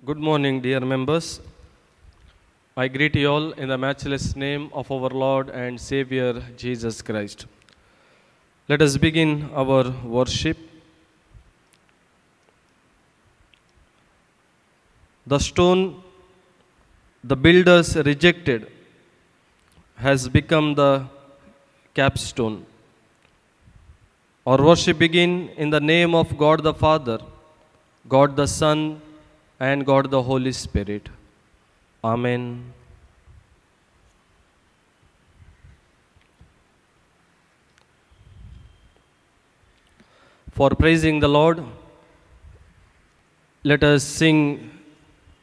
Good morning, dear members. I greet you all in the matchless name of our Lord and Savior Jesus Christ. Let us begin our worship. The stone the builders rejected has become the capstone. Our worship begin in the name of God the Father, God the Son, and God the Holy Spirit. Amen. For praising the Lord, let us sing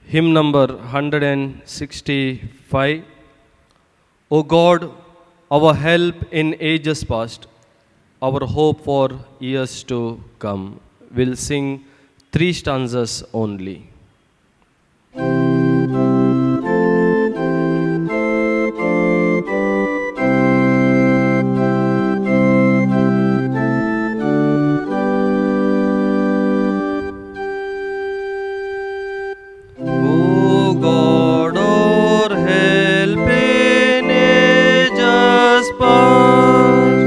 hymn number 165. O God, our help in ages past, our hope for years to come. We'll sing 3 stanzas only. O God, our help in ages past,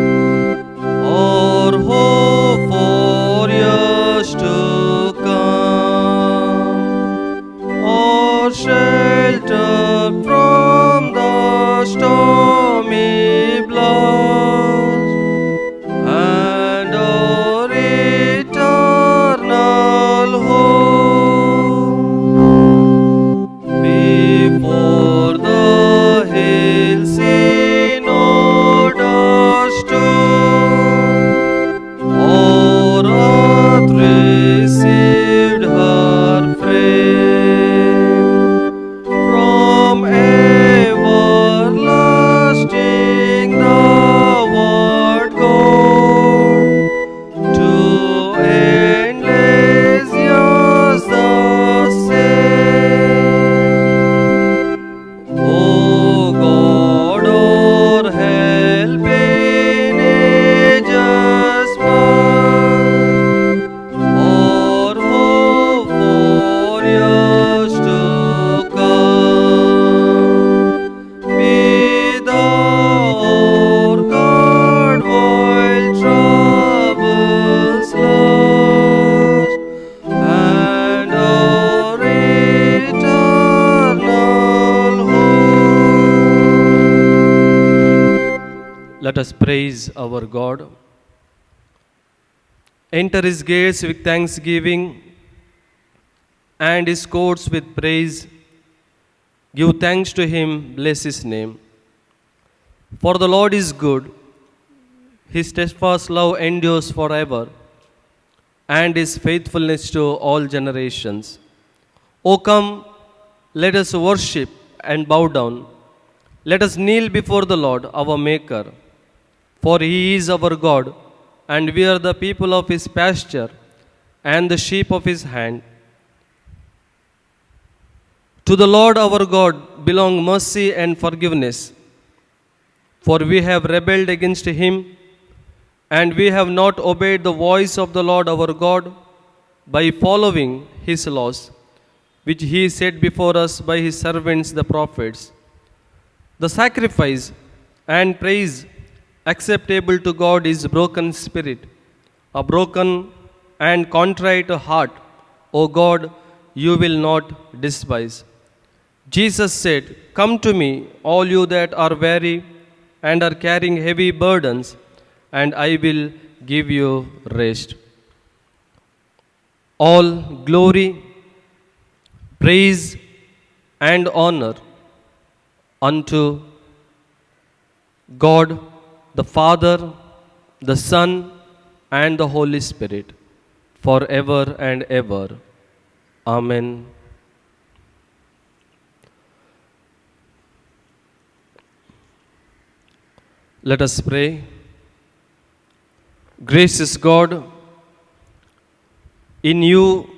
our hope for years to come, our shelter from the stormy blast, and our eternal hope. Before the hills in order stood, our earth received her frame. From everlasting the word God, to endless years the same. O God, our help in ages past, our hope for years to come. Be thou our God while troubles last, and our eternal hope. Let us praise our God. Enter his gates with thanksgiving and his courts with praise. Give thanks to him, bless his name. For the Lord is good, his steadfast love endures forever, and his faithfulness to all generations. O come, let us worship and bow down. Let us kneel before the Lord, our Maker. For he is our God, and we are the people of his pasture and the sheep of his hand. To the Lord our God belong mercy and forgiveness, for we have rebelled against him, and we have not obeyed the voice of the Lord our God by following his laws, which he set before us by his servants the prophets. The sacrifice and praise acceptable to God is broken spirit, a broken and contrite heart, O God, you will not despise. Jesus said, Come to me, all you that are weary and are carrying heavy burdens, and I will give you rest. All glory, praise, and honor unto God, the Father, the Son, and the Holy Spirit, forever and ever. Amen. Let us pray. Gracious God, in you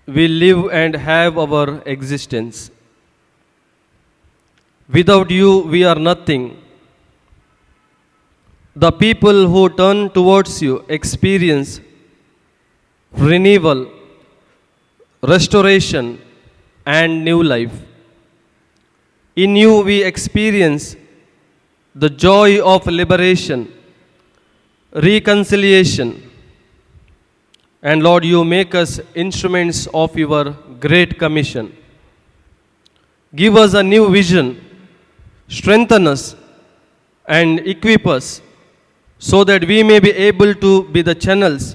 we live and have our existence. Without you we are nothing. The people who turn towards you experience renewal, restoration, and new life. In you we experience the joy of liberation, reconciliation, and Lord, you make us instruments of your great commission. Give us a new vision, strengthen us, and equip us so that we may be able to be the channels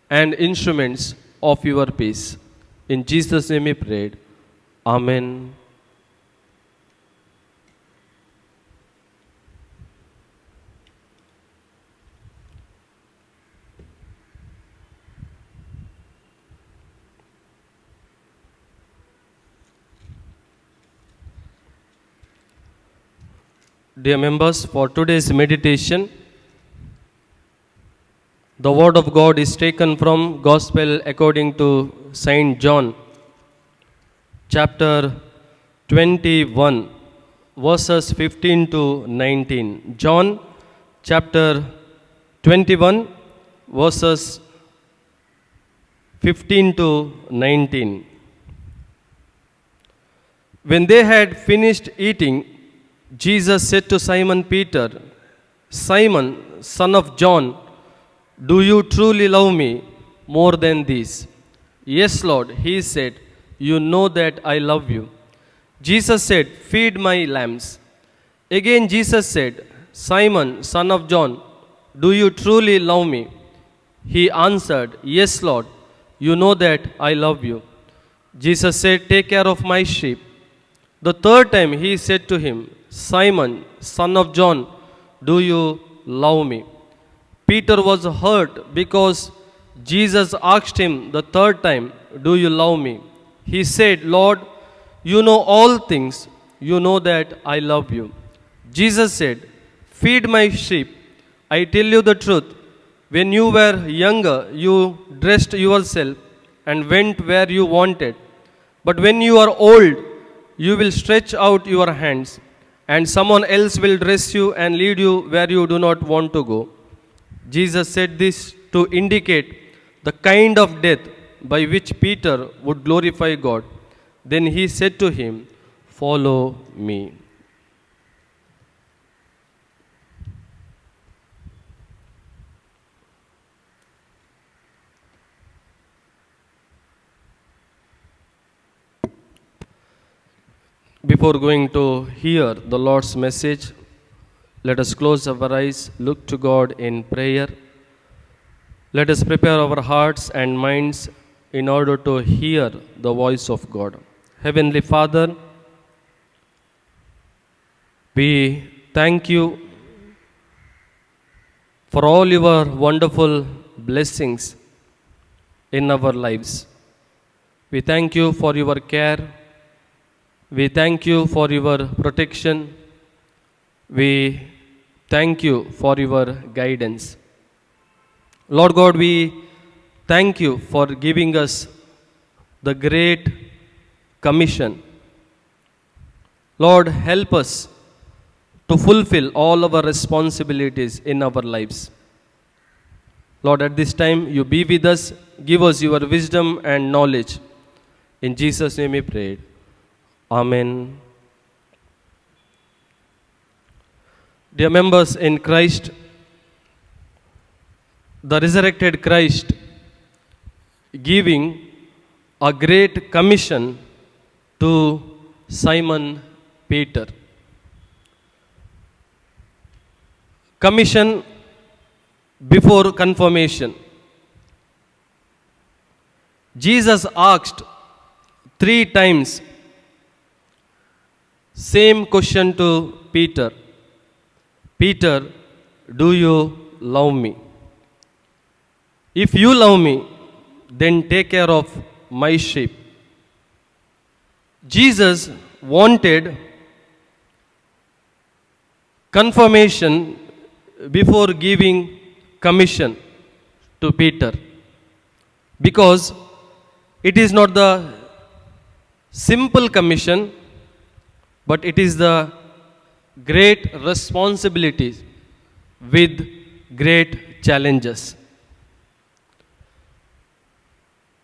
and instruments of your peace. In Jesus' name we prayed. Amen. Dear members, for today's meditation, the word of God is taken from Gospel according to Saint John, chapter 21, verses 15 to 19. John, chapter 21, verses 15 to 19. When they had finished eating, Jesus said to Simon Peter, Simon, son of John, do you truly love me more than these? Yes, Lord, he said, you know that I love you. Jesus said, feed my lambs. Again Jesus said, Simon, son of John, do you truly love me? He answered, yes, Lord, you know that I love you. Jesus said, take care of my sheep. The third time he said to him, Simon, son of John, do you love me? Peter was hurt because Jesus asked him the third time, do you love me? He said, Lord, you know all things. You know that I love you. Jesus said, feed my sheep. I tell you the truth. When you were younger, you dressed yourself and went where you wanted. But when you are old, you will stretch out your hands, and someone else will dress you and lead you where you do not want to go. Jesus said this to indicate the kind of death by which Peter would glorify God. Then he said to him, follow me. Before going to hear the Lord's message, let us close our eyes, look to God in prayer. Let us prepare our hearts and minds in order to hear the voice of God. Heavenly Father, we thank you for all your wonderful blessings in our lives. We thank you for your care. We thank you for your protection. We thank you for your guidance. Lord God, we thank you for giving us the great commission. Lord, help us to fulfill all our responsibilities in our lives. Lord, at this time, you be with us. Give us your wisdom and knowledge. In Jesus' name we pray. Amen. Dear members in Christ, the resurrected Christ giving a great commission to Simon Peter. Commission before confirmation. Jesus asked 3 times same question to Peter. Peter, do you love me? If you love me, then take care of my sheep. Jesus wanted confirmation before giving commission to Peter, because it is not the simple commission, but it is the great responsibilities with great challenges.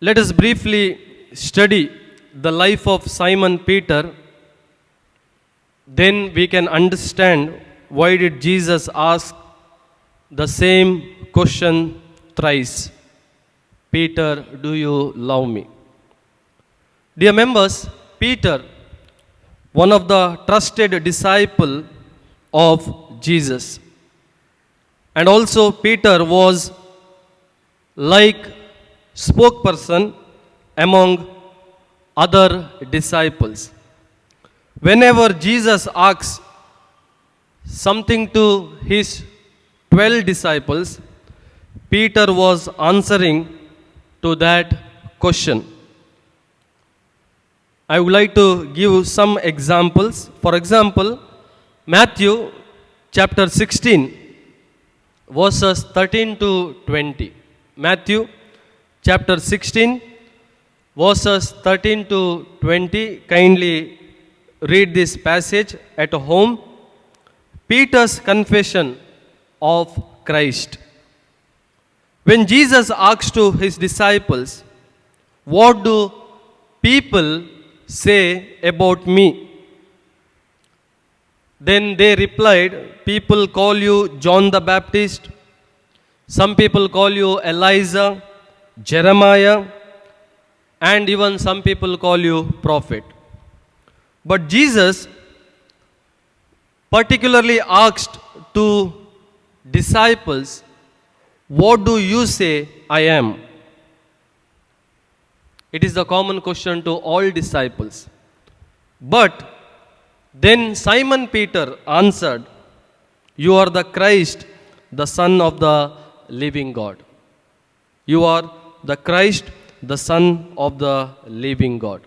Let us briefly study the life of Simon Peter, then we can understand why did Jesus ask the same question thrice. Peter, do you love me? Dear members, Peter, one of the trusted disciple of Jesus. And also Peter was like spokesperson among other disciples. Whenever Jesus asks something to his 12 disciples, Peter was answering to that question. I would like to give some examples. For example, Matthew chapter 16, verses 13 to 20. Matthew chapter 16, verses 13 to 20. Kindly read this passage at home. Peter's confession of Christ. When Jesus asked to his disciples, "What do people say about me?" Then they replied, "People call you John the Baptist. Some people call you Elijah, Jeremiah, and even some people call you prophet." But Jesus particularly asked to disciples, "What do you say I am?" It is the common question to all disciples. But then Simon Peter answered, "You are the Christ, the Son of the living God." You are the Christ, the Son of the living God.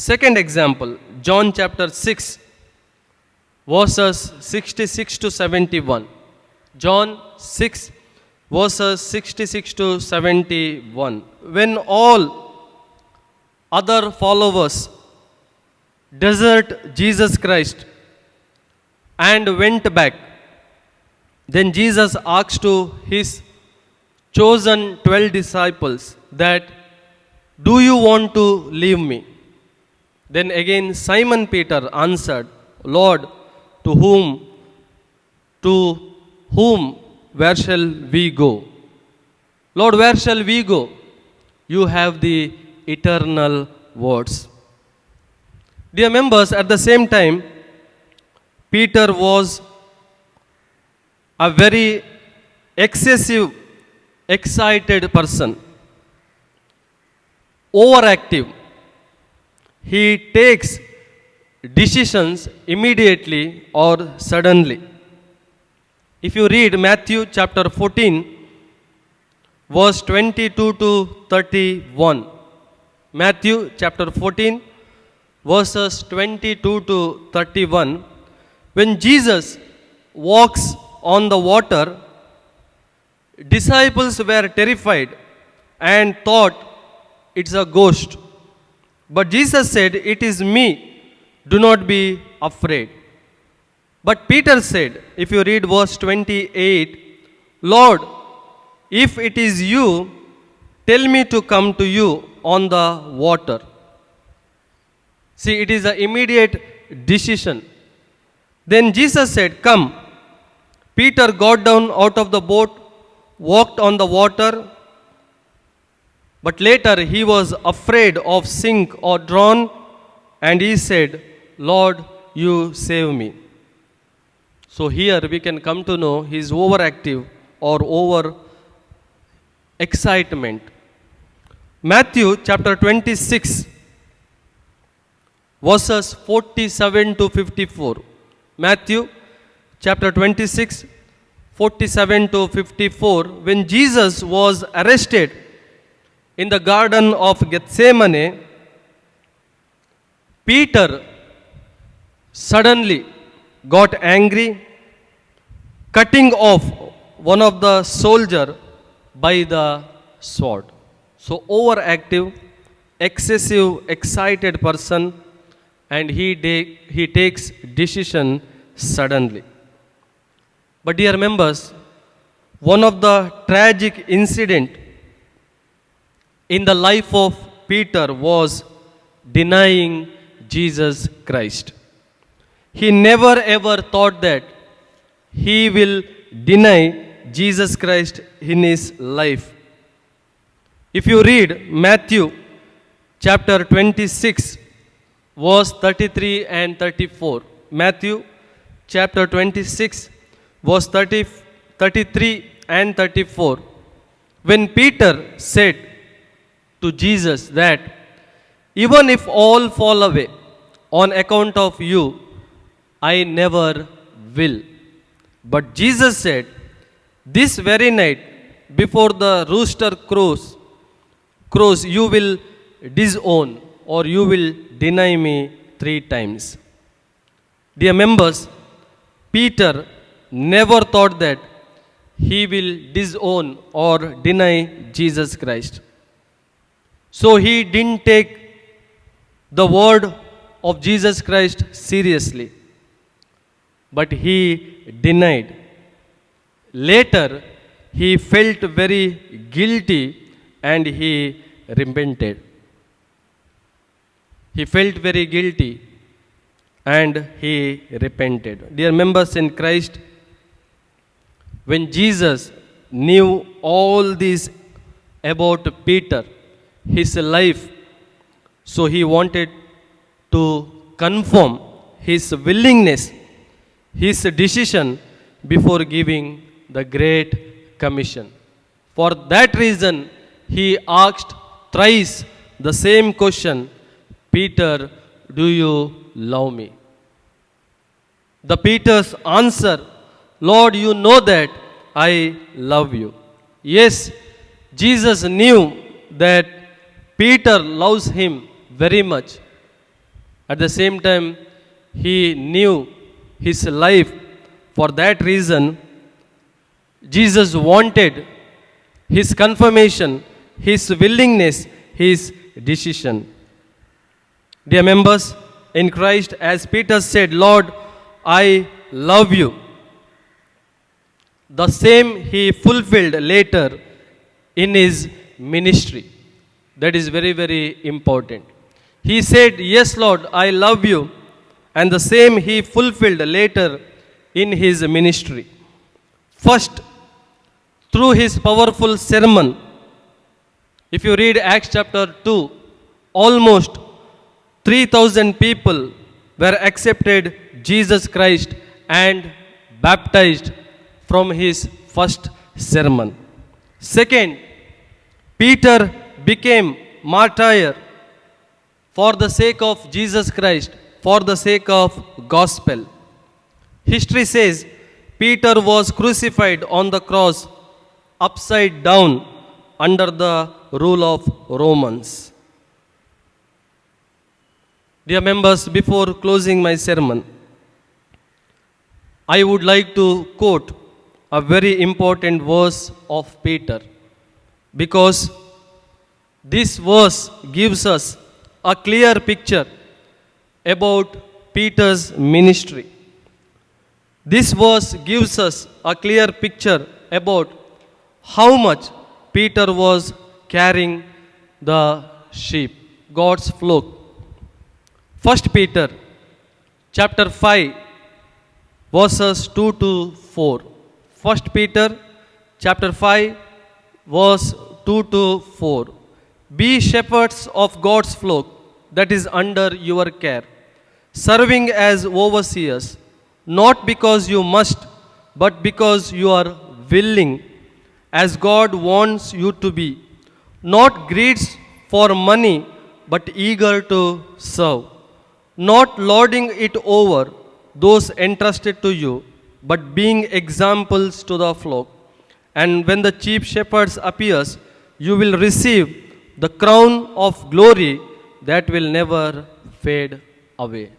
Second example, John chapter 6, verses 66 to 71. John 6, verses 66 to 71. When all other followers desert Jesus Christ and went back, then Jesus asked to his chosen 12 disciples that, "Do you want to leave me?" Then again Simon Peter answered, "Lord, to whom, where shall we go?" Lord, where shall we go? You have the eternal words. Dear members, at the same time, Peter was a very excessive, excited person, overactive. He takes decisions immediately or suddenly. If you read Matthew chapter 14, verse 22 to 31. Matthew chapter 14, verses 22 to 31. When Jesus walks on the water, disciples were terrified and thought it's a ghost. But Jesus said, "It is me, do not be afraid." But Peter said, if you read verse 28, "Lord, if it is you, tell me to come to you on the water." See, it is an immediate decision. Then Jesus said, "Come." Peter got down out of the boat, walked on the water, but later he was afraid of sink or drown, and he said, "Lord, you save me." So here we can come to know his overactive or over excitement. Matthew chapter 26, verses 47 to 54. Matthew chapter 26, 47 to 54. When Jesus was arrested in the Garden of Gethsemane, Peter suddenly got angry, cutting off one of the soldier by the sword. So overactive, excessive, excited person, and he takes decision suddenly. But dear members, one of the tragic incident in the life of Peter was denying Jesus Christ. He never ever thought that he will deny Jesus Christ in his life. If you read Matthew chapter 26, verse 33 and 34, Matthew chapter 26, verse 33 and 34, when Peter said to Jesus that even if all fall away on account of you, I never will. But Jesus said, this very night before the rooster crows, you will disown or you will deny me 3 times. Dear members, Peter never thought that he will disown or deny Jesus Christ. So he didn't take the word of Jesus Christ seriously, but he denied. Later, he felt very guilty and he repented. He felt very guilty and he repented. Dear members in Christ, when Jesus knew all this about Peter, his life, so he wanted to confirm his willingness, his decision before giving the Great Commission. For that reason, he asked thrice the same question, Peter, do you love me? The Peter's answer, Lord, you know that I love you. Yes, Jesus knew that Peter loves him very much. At the same time, he knew his life. For that reason, Jesus wanted his confirmation, his willingness, his decision. Dear members in Christ, as Peter said, Lord, I love you. The same he fulfilled later in his ministry. That is very, very important. He said, yes, Lord, I love you. And the same he fulfilled later in his ministry. First, through his powerful sermon. If you read Acts chapter 2, almost 3,000 people were accepted Jesus Christ and baptized from his first sermon. Second, Peter became martyr for the sake of Jesus Christ, for the sake of gospel. History says Peter was crucified on the cross upside down under the rule of Romans. Dear members, before closing my sermon, I would like to quote a very important verse of Peter, because this verse gives us a clear picture about Peter's ministry. This verse gives us a clear picture about how much Peter was carrying the sheep, God's flock. 1 Peter chapter 5 verses 2 to 4. 1 Peter chapter 5 verse 2 to 4. Be shepherds of God's flock that is under your care, serving as overseers, not because you must, but because you are willing, as God wants you to be, not greedy for money, but eager to serve, not lording it over those entrusted to you, but being examples to the flock. And when the chief shepherd appears, you will receive the crown of glory that will never fade away.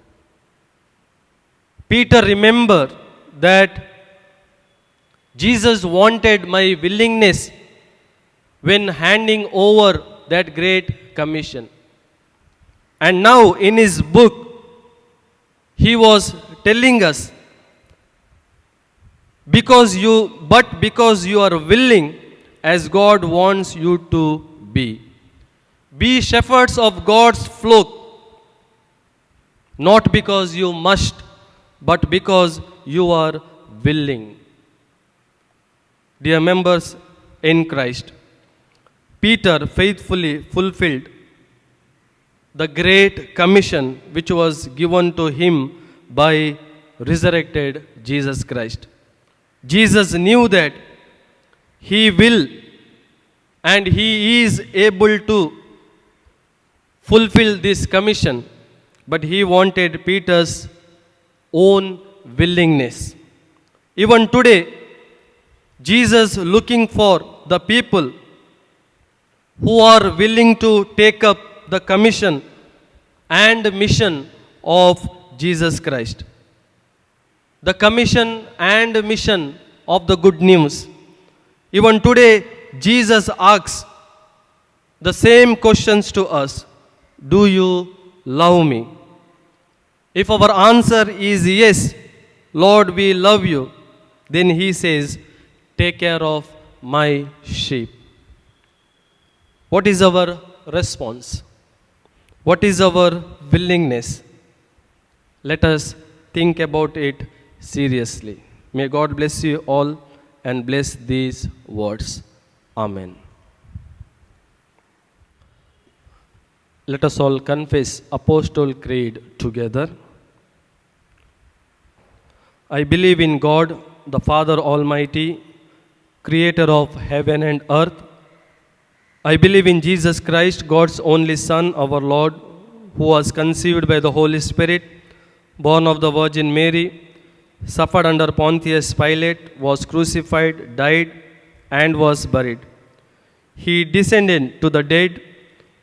Peter remembered that Jesus wanted my willingness when handing over that great commission. And now in his book, he was telling us, because you are willing as God wants you to be. Be shepherds of God's flock not because you must, but because you are willing. Dear members in Christ, Peter faithfully fulfilled the great commission which was given to him by resurrected Jesus Christ. Jesus knew that he will and he is able to fulfill this commission, but he wanted Peter's own willingness. Even today, Jesus looking for the people who are willing to take up the commission and mission of Jesus Christ. The commission and mission of the good news. Even today, Jesus asks the same questions to us. Do you love me? If our answer is yes, Lord, we love you, then he says, take care of my sheep. What is our response? What is our willingness? Let us think about it seriously. May God bless you all and bless these words. Amen. Let us all confess Apostle Creed together. I believe in God, the Father Almighty, creator of heaven and earth. I believe in Jesus Christ, God's only Son, our Lord, who was conceived by the Holy Spirit, born of the Virgin Mary, suffered under Pontius Pilate, was crucified, died, and was buried. He descended to the dead.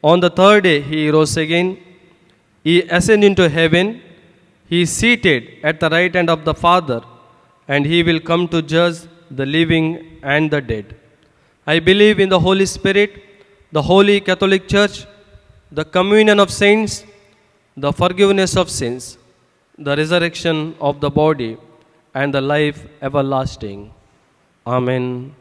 On the third day he rose again. He ascended into heaven. He is seated at the right hand of the Father, and he will come to judge the living and the dead. I believe in the Holy Spirit, the Holy Catholic Church, the communion of saints, the forgiveness of sins, the resurrection of the body, and the life everlasting. Amen.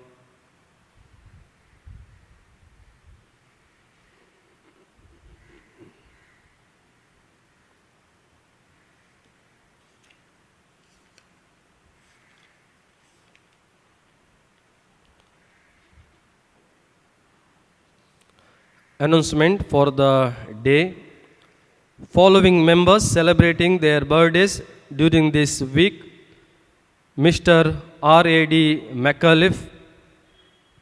Announcement for the day. Following members celebrating their birthdays during this week: Mr. R.A.D. McAuliffe,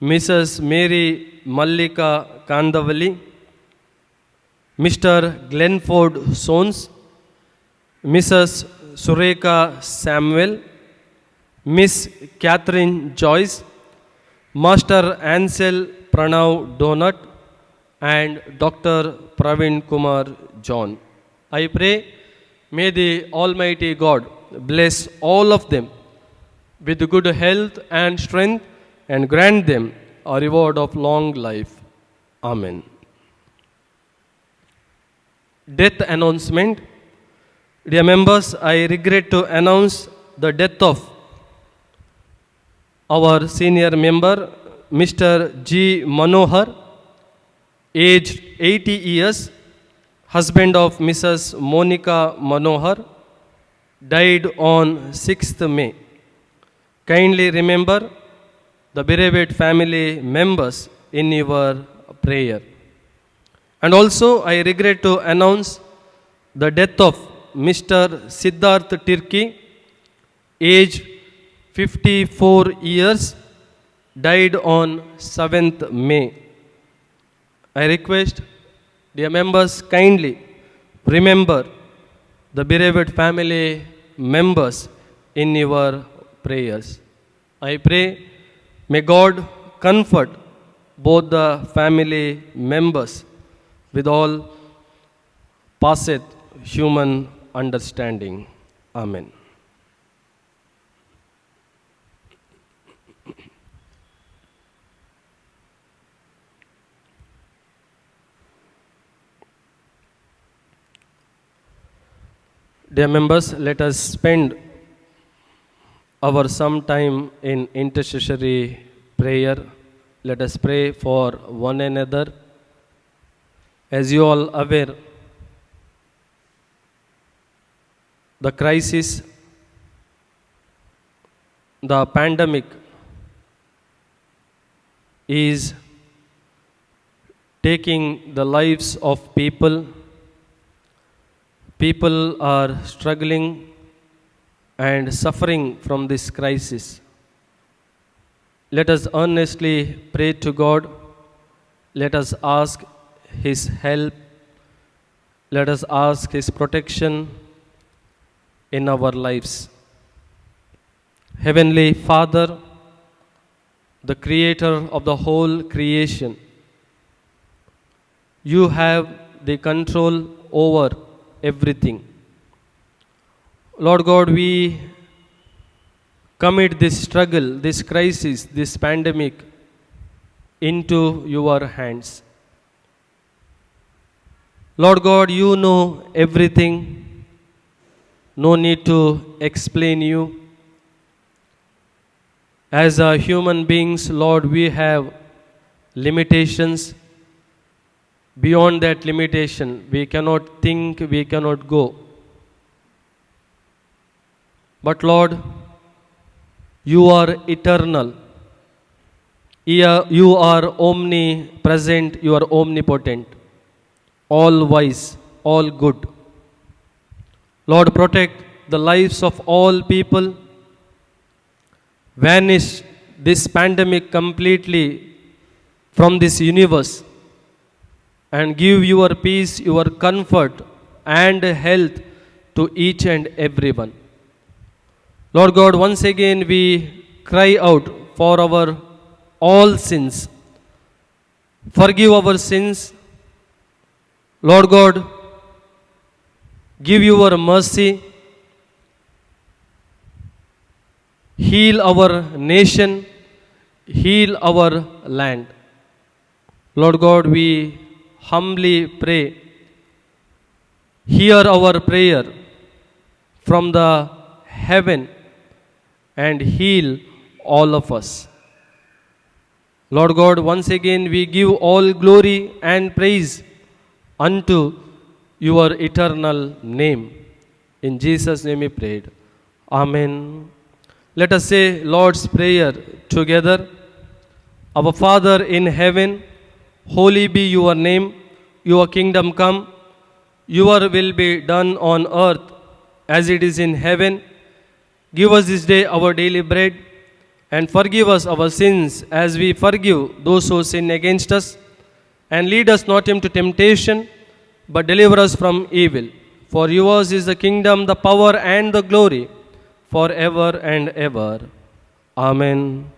Mrs. Mary Mallika Kandavali, Mr. Glenford Sons, Mrs. Sureka Samuel, Miss Catherine Joyce, Master Ansel Pranav Donut, and Dr. Praveen Kumar John. I pray, may the Almighty God bless all of them with good health and strength and grant them a reward of long life. Amen. Death announcement. Dear members, I regret to announce the death of our senior member, Mr. G. Manohar, aged 80 years, husband of Mrs. Monica Manohar, died on 6th May. Kindly remember the bereaved family members in your prayer. And also, I regret to announce the death of Mr. Siddharth Tirki, aged 54 years, died on 7th May. I request, dear members, kindly remember the bereaved family members in your prayers. I pray, may God comfort both the family members with all passeth human understanding. Amen. Dear members, let us spend our some time in intercessory prayer. Let us pray for one another. As you all aware, The crisis, the pandemic is taking the lives of people. People are struggling and suffering from this crisis. Let us earnestly pray to God. Let us ask His help. Let us ask His protection in our lives. Heavenly Father, the Creator of the whole creation, You have the control over everything. Lord God, we commit this struggle, this crisis, this pandemic into Your hands. Lord God, You know everything. No need to explain You. As a human beings, Lord, we have limitations. Beyond that limitation, we cannot think, we cannot go. But Lord, You are eternal. You are omnipresent, You are omnipotent, all wise, all good. Lord, protect the lives of all people. Vanish this pandemic completely from this universe and give Your peace, Your comfort and health to each and everyone. Lord God, once again we cry out for our all sins. Forgive our sins. Lord God, give Your mercy. Heal our nation. Heal our land. Lord God, we humbly pray. Hear our prayer from the heaven and heal all of us. Lord God, once again we give all glory and praise unto Your eternal name. In Jesus' name we prayed. Amen. Let us say Lord's Prayer together. Our Father in heaven, holy be Your name. Your kingdom come. Your will be done on earth as it is in heaven. Give us this day our daily bread, and forgive us our sins as we forgive those who sin against us. And lead us not into temptation, but deliver us from evil. For Yours is the kingdom, the power, and the glory, forever and ever. Amen.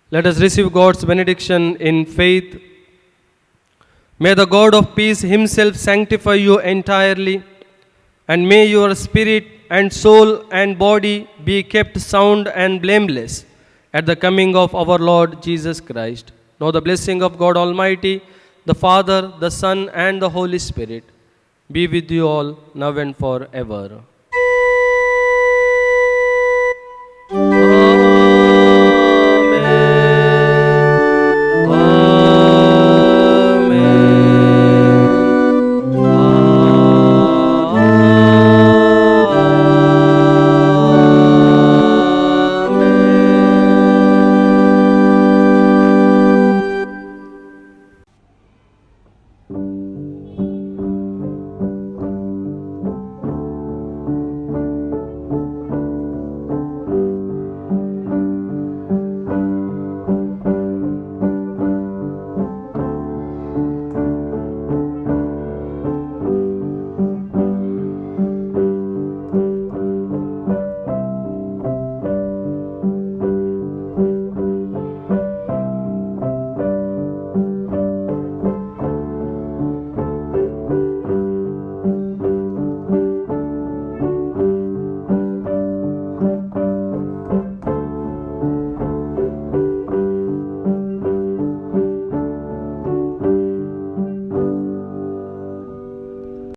Let us receive God's benediction in faith. May the God of peace Himself sanctify you entirely, and may your spirit and soul and body be kept sound and blameless at the coming of our Lord Jesus Christ. Now the blessing of God Almighty, the Father, the Son, and the Holy Spirit be with you all now and forever.